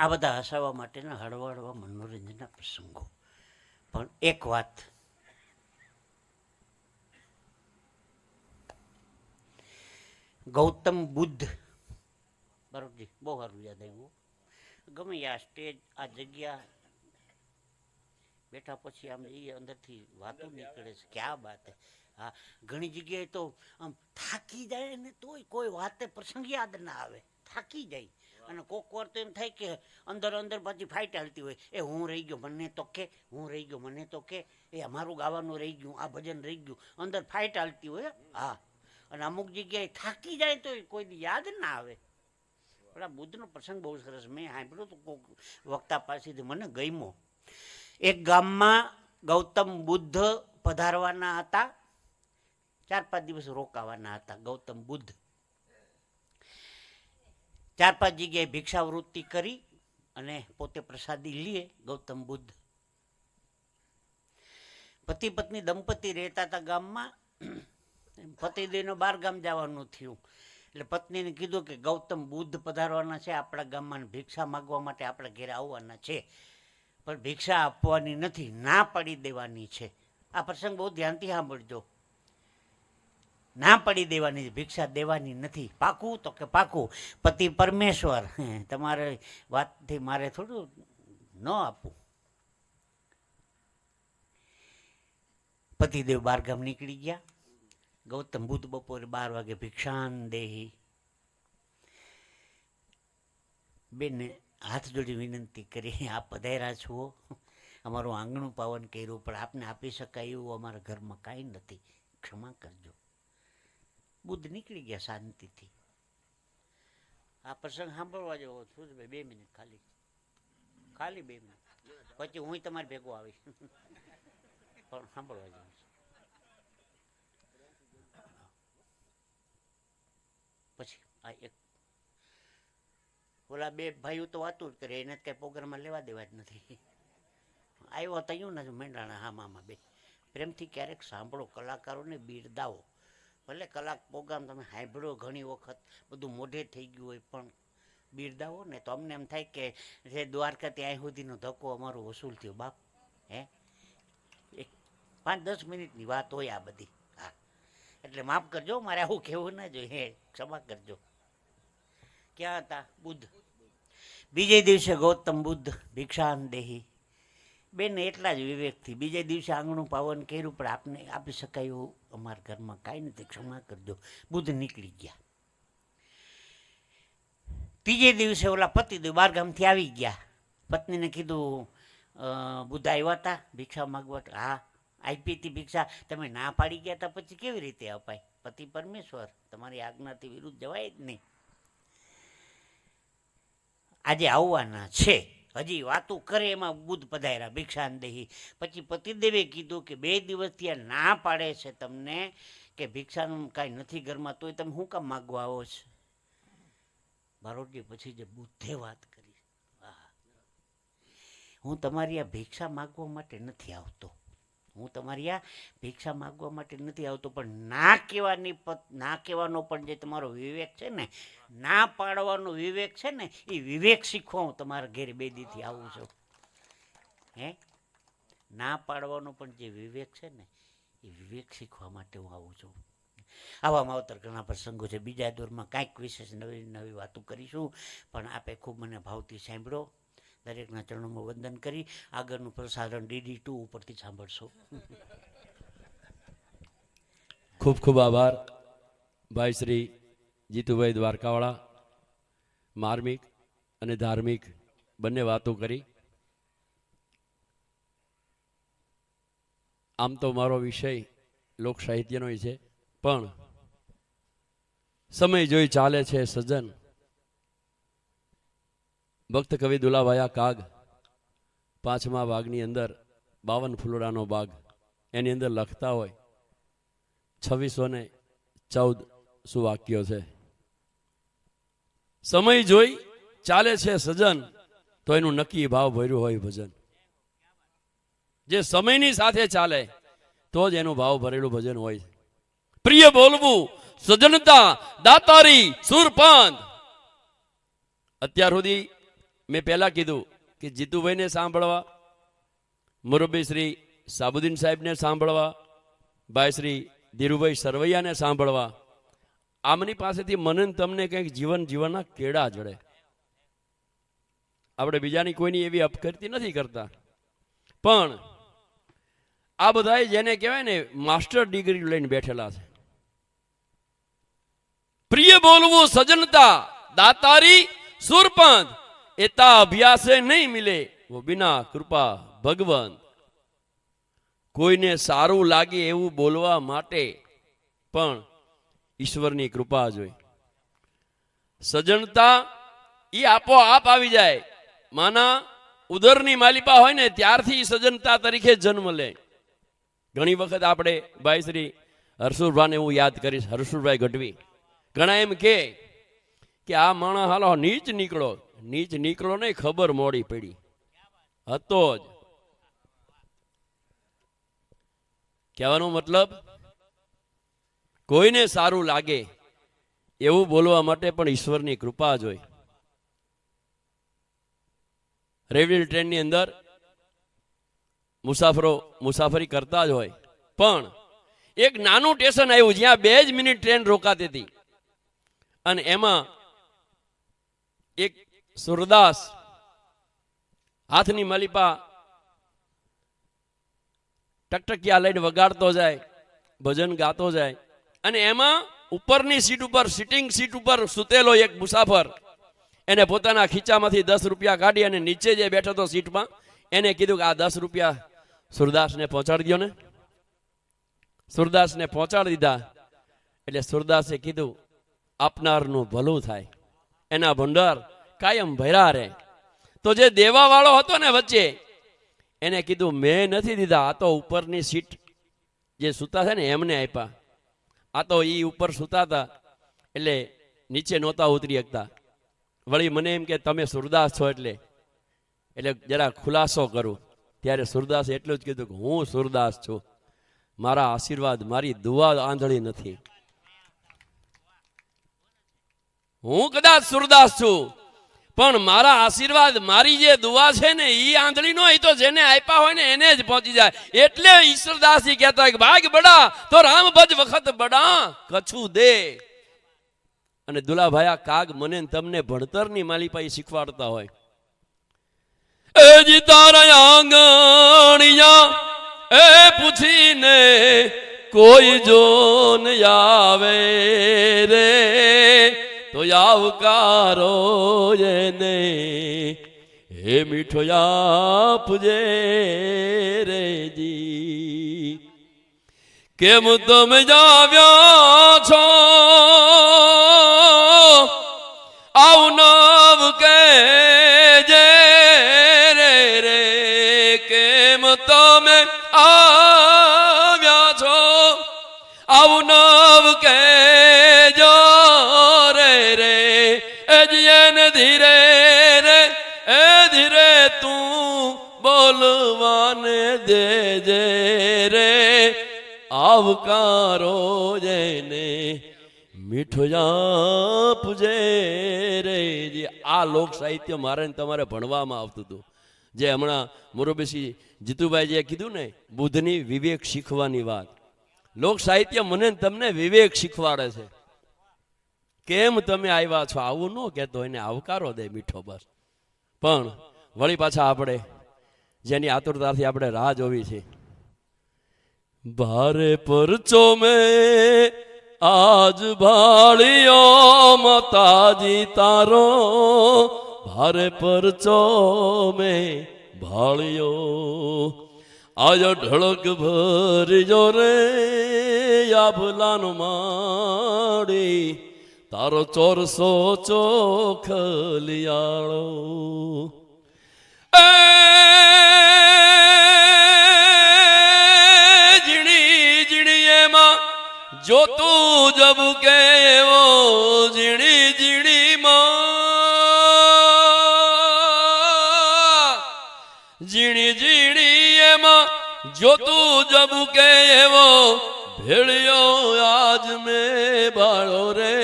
આ બધા હસાવવા માટેના હળવા મનોરંજનના પ્રસંગો. પણ એક વાત, ગૌતમ બુદ્ધ, બરોબર, બહુ સારું યાદ આવ્યું. ગમે આ સ્ટેજ, આ જગ્યા બેઠા પછી આમ એ અંદરથી વાતો નીકળે છે. ક્યાં વાત હે. હા, ઘણી જગ્યાએ તો આમ થાકી જાય ને તોય કોઈ વાતે પ્રસંગ યાદ ના આવે, થાકી જાય. અને કોક વાર તો એમ થાય કે અંદર પાછી ફાઇટ હાલતી હોય, એ હું રહી ગયો મને તો કે, હું રહી ગયો મને તો કે, એ અમારું ગાવાનું રહી ગયું, આ ભજન રહી ગયું, અંદર ફાઇટ હાલતી હોય. હા, અને અમુક જગ્યાએ થાકી જાય તો કોઈ યાદ ના આવે. પણ આ બુદ્ધનો પ્રસંગ બહુ સરસ મેં સાંભળ્યો તો કોક વક્તા પાસેથી, મને ગમ્યો. એક ગામમાં ગૌતમ બુદ્ધ પધારવાના હતા, 4-5 દિવસ રોકાવાના હતા. ગૌતમ બુદ્ધ 4-5 જગ્યાએ ભિક્ષાવૃત્તિ કરી અને પોતે પ્રસાદી લે. ગૌતમ બુદ્ધ પતિ પત્ની દંપતી રહેતા હતા ગામમાં. પતિદેવને 12 ગામ જવાનું થયું એટલે પત્નીને કીધું કે ગૌતમ બુદ્ધ પધારવાના છે આપણા ગામમાં, ભિક્ષા માગવા માટે આપણા ઘરે આવવાના છે, પણ ભિક્ષા આપવાની નથી, ના પાડી દેવાની છે. આ પ્રસંગ બહુ ધ્યાનથી સાંભળજો. ના પાડી દેવાની, ભિક્ષા દેવાની નથી. પાકું? તો કે પાકું. પતિ પરમેશ્વર, તમારે વાતથી મારે થોડું ન આપવું. પતિદેવ 12 ગામ નીકળી ગયા. ગૌતમ બુદ્ધ બપોરે 12 વાગે ભિક્ષાન દેહી. બેને હાથ જોડી વિનંતી કરી, આપ પધાર્યા છો, અમારું આંગણું પાવન કર્યું, પણ આપને આપી શકાય એવું અમારા ઘરમાં કાંઈ નથી, ક્ષમા કરજો. બુદ્ધ નીકળી ગયા શાંતિથી. આ પ્રસંગ સાંભળવા જેવો. શું છે 2 મિનિટ ખાલી 2 મિનિટ, પછી હું તમારે ભેગો આવીશ. પણ સાંભળવા જેવું છે. પછી આ એક ઓલા 2 ભાઈઓ તો વાતું જ કરે, એને કઈ પ્રોગ્રામમાં લેવા દેવા જ નથી. આવ્યો તયું ને મેંડાણા. હા મામા બે પ્રેમથી ક્યારેક સાંભળો, કલાકારોને બિરદાવો. ભલે કલાક પ્રોગ્રામ તમે સાંભળો ઘણી વખત, બધું મોઢે થઈ ગયું હોય, પણ બિરદાવો ને તો અમને એમ થાય કે જે દ્વારકા ત્યાં સુધીનો ધક્કો અમારો વસૂલ થયો બાપ. હે, 5-10 મિનિટની વાત હોય આ બધી. હા, એટલે માફ કરજો, મારે આવું કહેવું ના જોઈએ, ક્ષમા કરજો. ક્યાં હતા બુદ્ધ? બીજે દિવસે ગૌતમ બુદ્ધ ભિક્ષાન દેહી. બેન એટલા જ વિવેકથી બીજે દિવસે આંગણું પાવન કર્યું, પણ આપને આપી શકાય એવું અમારા ઘરમાં કાંઈ નથી, ક્ષમા કરજો. બુદ્ધ નીકળી ગયા. ત્રીજે દિવસે ઓલા પતિદેવ 12 ગામથી આવી ગયા. પત્નીને કીધું બુદ્ધ આવ્યા હતા ભિક્ષા માગવા? હા, આપી હતી ભિક્ષા, તમે ના પાડી ગયા હતા, પછી કેવી રીતે અપાય? પતિ પરમેશ્વર, તમારી આજ્ઞાથી વિરુદ્ધ જવાય જ નહીં. આજે આવવાના છે. હજી વાતું કરે એમાં બુદ્ધ પધાર્યા ભિક્ષાન દેહી. પછી પતિદેવે કીધું કે 2 દિવસથી આ ના પાડે છે તમને કે ભિક્ષાનું કાંઈ નથી ઘરમાં, તોય તમે શું કામ માગવા આવો છો? બારોટજી પછી જે બુદ્ધે વાત કરી, હું તમારી આ ભિક્ષા માગવા માટે નથી આવતો, હું તમારી આ ભિક્ષા માગવા માટે નથી આવતો, પણ ના કહેવાનો પણ જે તમારો વિવેક છે ને, ના પાડવાનો વિવેક છે ને, એ વિવેક શીખવા હું તમારા ઘેર 2 દીથી આવું છું. હે, ના પાડવાનો પણ જે વિવેક છે ને, એ વિવેક શીખવા માટે હું આવું છું. આવા માવતર ઘણા પ્રસંગો છે. બીજા દોરમાં કાંઈક વિશેષ નવી વાતો કરીશું, પણ આપે ખૂબ મને ભાવથી સાંભળો. દરેકના ચરણોમાં વંદન કરી આગળનું પ્રસારણ DD2 ઉપરથી સાંભળશો. ખૂબ ખૂબ આભાર ભાઈ શ્રી જીતુભાઈ દ્વારકાવાળા. માર્મિક અને ધાર્મિક બંને વાતો કરી. આમ તો મારો વિષય લોક સાહિત્યનો છે, પણ સમય જોઈ ચાલે છે સજન. ભક્ત કવિ દુલાભાયા કાગ 5મા ભાગની અંદર 52 ફૂલડાનો બાગ, એની અંદર લખતા હોય 2614 સુવાક્યો છે. સમય જોઈ ચાલે છે સજન, તો એનું નક્કી ભાવ ભર્યું હોય ભજન. જે સમયની સાથે ચાલે તો જ એનું ભાવ ભરેલું ભજન હોય. પ્રિય બોલવું સજનતા દાતારી સુરપાંત. અત્યાર સુધી મેં પહેલા કીધું કે જીતુભાઈને સાંભળવા, મુરબ્બી શ્રી સાબુદ્દીન સાહેબને સાંભળવા, ભાઈ શ્રી ધીરુભાઈ સરવૈયાને સાંભળવા, આમની પાસેથી મને ને તમને કંઈક જીવન જીવનના કેળા જડે. આપણે બીજાની કોઈની એવી અપકીર્તિ નથી કરતા, પણ આ બધા જેને કહેવાય ને માસ્ટર ડિગ્રી લઈને બેઠેલા છે. પ્રિય બોલવું સજનતા દાતારી સુરપંથ એતા અભ્યાસે નહીં મિલે વો બિના કૃપા ભગવંત. કોઈને સારું લાગે એવું બોલવા માટે પણ ઈશ્વરની કૃપા જોઈએ. સજનતા એ આપોઆપ આવી જાય. માના ઉદરની માલિપા હોય ને ત્યારથી સજનતા તરીકે જન્મ લે. ઘણી વખત આપણે ભાઈ શ્રી હરસુરભાઈને હું યાદ કરીશ, હરસુરભાઈ ગઢવી. ઘણા એમ કે આ માણસ હાલો નીચ નીકળો. નીચ નીકળો નહીં, ખબર મોડી પડી હતો જ. કહેવાનો મતલબ કોઈને સારું લાગે એવું બોલવા માટે પણ ઈશ્વરની કૃપા જોઈ. રેલવે ટ્રેનની અંદર મુસાફરો મુસાફરી કરતા જ હોય, પણ એક નાનું સ્ટેશન આવ્યું જ્યાં 2 જ મિનિટ ટ્રેન રોકાતી હતી, અને એમાં એક સુરદાસ હાથની માલિપા ટકટકિયા લઈને વગાડતો જાય, ભજન ગાતો જાય, અને એમાં ઉપરની સીટ ઉપર, સિટિંગ સીટ ઉપર સૂતેલો એક મુસાફર એને પોતાના ખીચામાંથી 10 રૂપિયા કાઢી અને નીચે જે બેઠો હતો સીટમાં એને કીધું કે આ 10 રૂપિયા સુરદાસને પહોંચાડી દો ને. સુરદાસને પહોંચાડી દીધા. એટલે સુરદાસે કીધું આપનારનું ભલું થાય, એના ભંડાર કાયમ ભર્યા રહે. તો જે દેવા વાળો હતો ને વચ્ચે એને કીધું મેં નથી દીધા, આ તો ઉપરની સીટ જે સૂતા છે ને એમને આપ્યા. આ તો ઈ ઉપર સૂતા હતા એટલે નીચે નહોતા ઉતરી શકતા. વળી મને એમ કે તમે સુરદાસ છો એટલે જરા ખુલાસો કરું. ત્યારે સુરદાસે એટલું જ કીધું કે હું સુરદાસ છું, મારા આશીર્વાદ, મારી દુઆ આંધળી નથી. હું કદાચ સુરદાસ છું પણ મારા આશીર્વાદ, મારી જે દુઆ છે ને એ આંધળી નો, એ તો જેને આપ્યા હોય ને એને જ પહોંચી જાય. એટલે ઈશ્વરદાસજી કહેતા કે ભાગ બડા તો રામ ભજ વખત બડા કછું દે. અને દુલાભાઈ કાગ મને તમને ભણતરની માલિપા શીખવાડતા હોય. એ જી તારા આંગણિયા એ પૂછીને કોઈ જોન આવે રે તો આવકારો એને હે મીઠો આપજે રેજી. કેમ તમે જાવ્યા છો આવું નવ કે જે રે કેમ તમે આવ્યા છો આવું નવ કે જો રે એજીને ધીરે રે એ ધીરે તું બોલવાને દેજે રે આવકારો જેને મીઠો આપજે રે. આ લોક સાહિત્ય મારે તમારે ભણવામાં આવતું હતું. જે હમણાં મુરબ્બી જીતુભાઈ જે કીધું ને બુદ્ધની વિવેક શીખવાની વાત, લોક સાહિત્ય મને તમને વિવેક શીખવાડે છે. કેમ તમે આવ્યા છો આવું ન કહેતો, એને આવકારો દે મીઠો બસ. પણ વળી પાછા આપણે જેની આતુરતાથી આપણે રાહ જોવી છે. ભારે પરચો મેં આજ ભાળિયો માતાજી તારો, ભારે પરચો મેં ભાળિયો આજો ઢળક ભરજો રે આભલાનો માડી તારો 400 ચોખલિયાળો. ઝીણી ઝીણી એમાં જોતું જબુ કેવો ઝીણી ઝીણી માં, ઝીણી ઝીણી એમાં જોતું જબુ કેવો ભેળિયો આજ મેં બાળો રે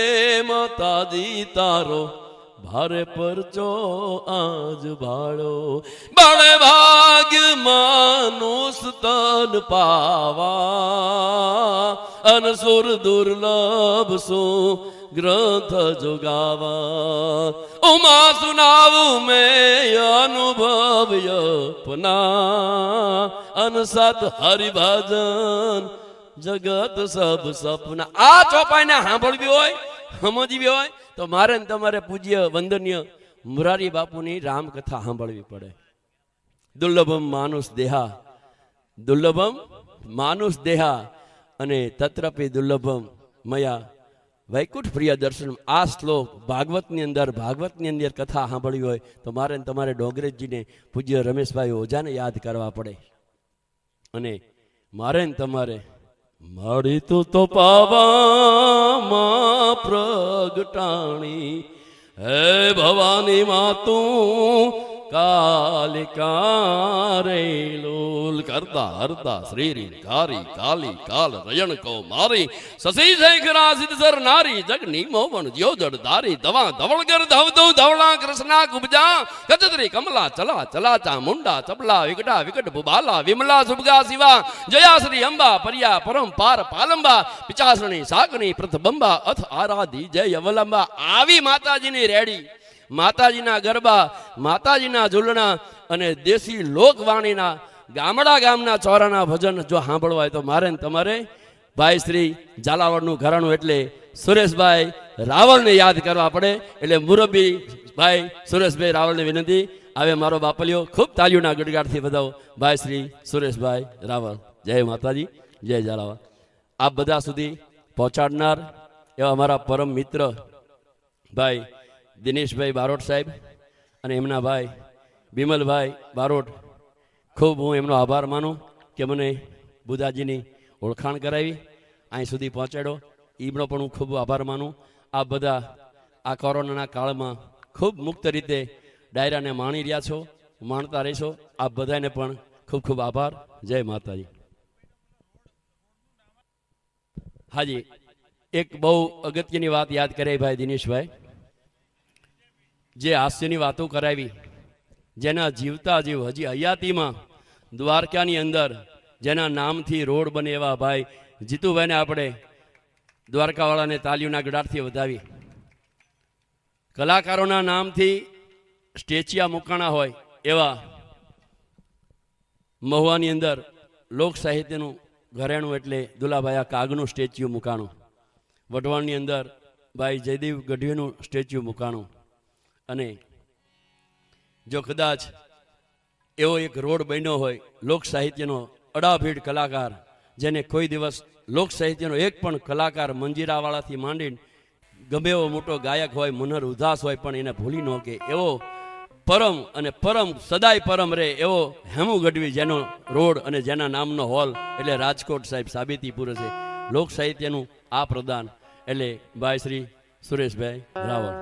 માતાજી તારો ભારે પરચો આજ ભાળો બાળે ભાગ્યમાનું સ્તન પાવા અનસુર દુર્લભ શું ગ્રંથ જોગાવા ઉમા સુનાવું મેં અનુભવ્ય પના અનસત હરિભજન જગત સબ સપના. આ ચોપાઈને સાંભળવી હોય સમજવી હોય તો મારે ને તમારે પૂજ્ય વંદનીય મુરારી બાપુની રામકથા સાંભળવી પડે. દુર્લભમ માનુષ દેહા, દુર્લભમ માનુષ દેહા અને તત્રપી દુર્લભમ મયા વૈકુંઠ પ્રિય દર્શન. આ શ્લોક ભાગવતની અંદર કથા સાંભળવી હોય તો મારે ને તમારે ડોંગરેજજીને પૂજ્ય રમેશભાઈ ઓઝાને યાદ કરવા પડે. અને મારે ને તમારે મારી તું તો પાવામાં પ્રગટાણી હે ભવાની માતું કાલિકા રે લોલ કરતા હરતા શ્રી કારી કાલી કાલ રયણ કો મારી સસી શેખરા સિદ્ધસર નારી જગની મોવન જ્યોજડ ધારી દવા ધવળગર ધવદો ધવળા કૃષ્ણા કુબજા કચતરી કમલા ચલા ચલા ચા મુંડા ચપલા વિકટા વિકટ ભુબાલા વિમલા સુભગા શિવા જયાશ્રી અંબા પર્યા પરમ પાર પાલંબા પિચાસણી સાગણી પ્રથબંબા અથ આરાધી જય અવલંબા. આવી માતાજીની રેડી, માતાજીના ગરબા, માતાજીના ઝૂલણા અને દેશી લોકવાણીના ગામડા ગામના ચોરાના ભજન જો સાંભળવા હોય તો મારે ને તમારે ભાઈ શ્રી ઝાલાવાડનું ઘરાણું એટલે સુરેશભાઈ રાવળને યાદ કરવા પડે. એટલે મુરબ્બી ભાઈ સુરેશભાઈ રાવળને વિનંતી, આવે મારો બાપલિયો ખૂબ તાલીઓના ગડગાડથી વધાવો ભાઈ શ્રી સુરેશભાઈ રાવળ. જય માતાજી, જય ઝાલાવાડ. આપ બધા સુધી પહોંચાડનાર એવા અમારા પરમ મિત્ર ભાઈ દિનેશભાઈ બારોટ સાહેબ અને એમના ભાઈ બિમલભાઈ બારોટ, ખૂબ હું એમનો આભાર માનું કે મને બુધાજીની ઓળખાણ કરાવી, અહીં સુધી પહોંચાડ્યો. એમનો પણ હું ખૂબ આભાર માનું. આ બધા આ કોરોનાના કાળમાં ખૂબ મુક્ત રીતે ડાયરાને માણી રહ્યા છો, માણતા રહેશો. આપ બધાને પણ ખૂબ ખૂબ આભાર. જય માતાજી. હાજી, એક બહુ અગત્યની વાત યાદ કરાવી ભાઈ દિનેશભાઈ. જે હાસ્યની વાતો કરાવી, જેના જીવતા જીવ હજી હયાતીમાં દ્વારકાની અંદર જેના નામથી રોડ બને એવા ભાઈ જીતુભાઈને આપણે દ્વારકાવાળાને તાલીઓના ગડારથી વધાવી. કલાકારોના નામથી સ્ટેચ્યા મુકાણા હોય એવા મહુવાની અંદર લોક સાહિત્યનું ઘરેણું એટલે દુલાભાઈ કાગનું સ્ટેચ્યુ મુકાણું. વઢવાણની અંદર ભાઈ જયદેવ ગઢવીનું સ્ટેચ્યુ મુકાણું. અને જો કદાચ એવો એક રોડ બન્યો હોય લોક સાહિત્યનો અડાભીડ કલાકાર, જેને કોઈ દિવસ લોક સાહિત્યનો એક પણ કલાકાર મંજીરાવાળાથી માંડીને ગમે એવો મોટો ગાયક હોય, મુનહર ઉદાસ હોય, પણ એને ભૂલી ન કે એવો પરમ અને પરમ સદાય પરમ રે એવો હેમુ ગઢવી, જેનો રોડ અને જેના નામનો હોલ એટલે રાજકોટ સાહેબ સાબિતી પૂરે છે. લોક સાહિત્યનું આ પ્રદાન એટલે ભાઈ શ્રી સુરેશભાઈ રાવળ.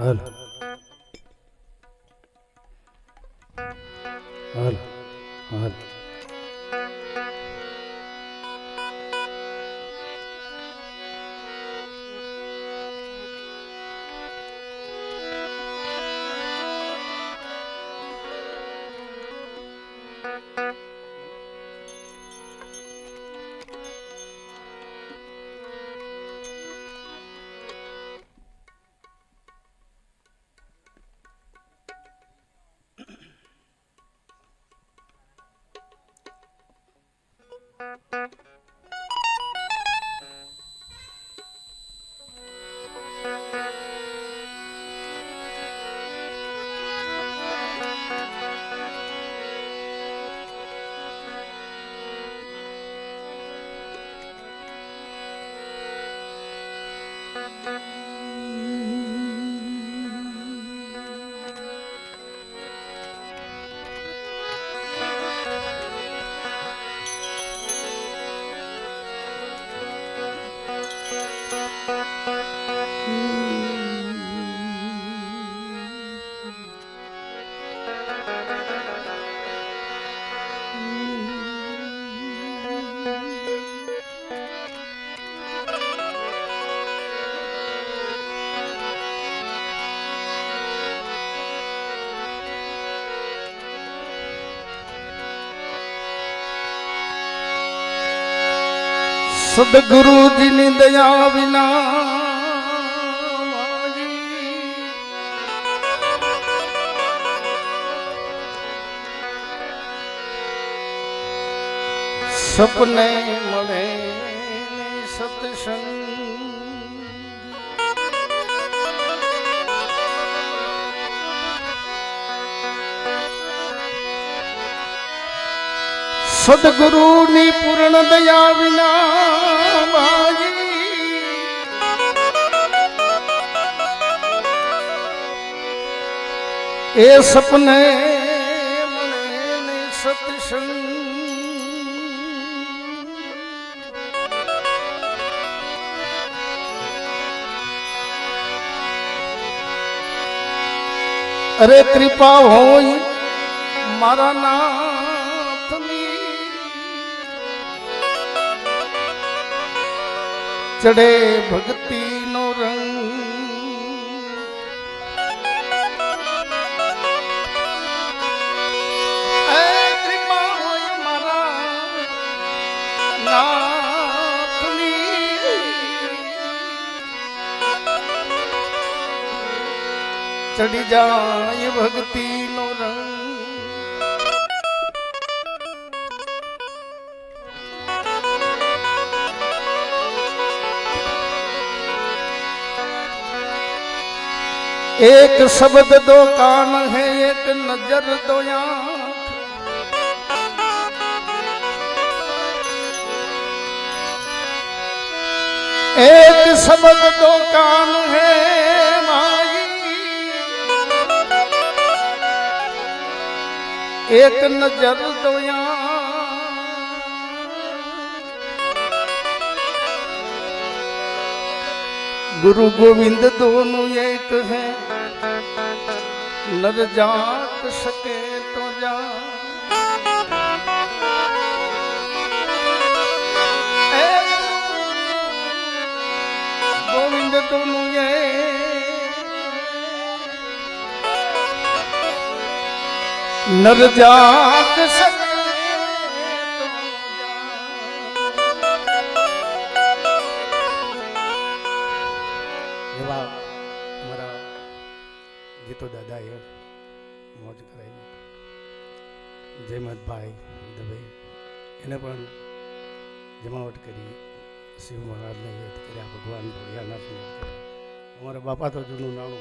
હાલ હાલ હાલ સદગુરુજીની દયા વિના સપને મળે સત્સંગ સદગુરુની પૂર્ણ દયા વિના એ સપને મને સત્સંગ અરે કૃપા હોય મારા નાથની ચડે ભક્તિનો રંગ કૃપા હોય મારા નાથની ચડી જાય ભક્તિનો રંગ एक शब्द दो कान है एक नजर दो आँख एक शब्द दो कान है माई एक नजर दो गुरु गोविंद दोनों एक है नर जात सके तो जा गोविंद दोनों ये नर जात सके તો દાદાએ મોજ કરાવી જયમતભાઈ દવે એને પણ જમાવટ કરી શિવ મહારાજને યાદ કર્યા ભગવાન ભોળિયાનાથને યાદ કર્યા અમારા બાપા તો જૂનું નાણું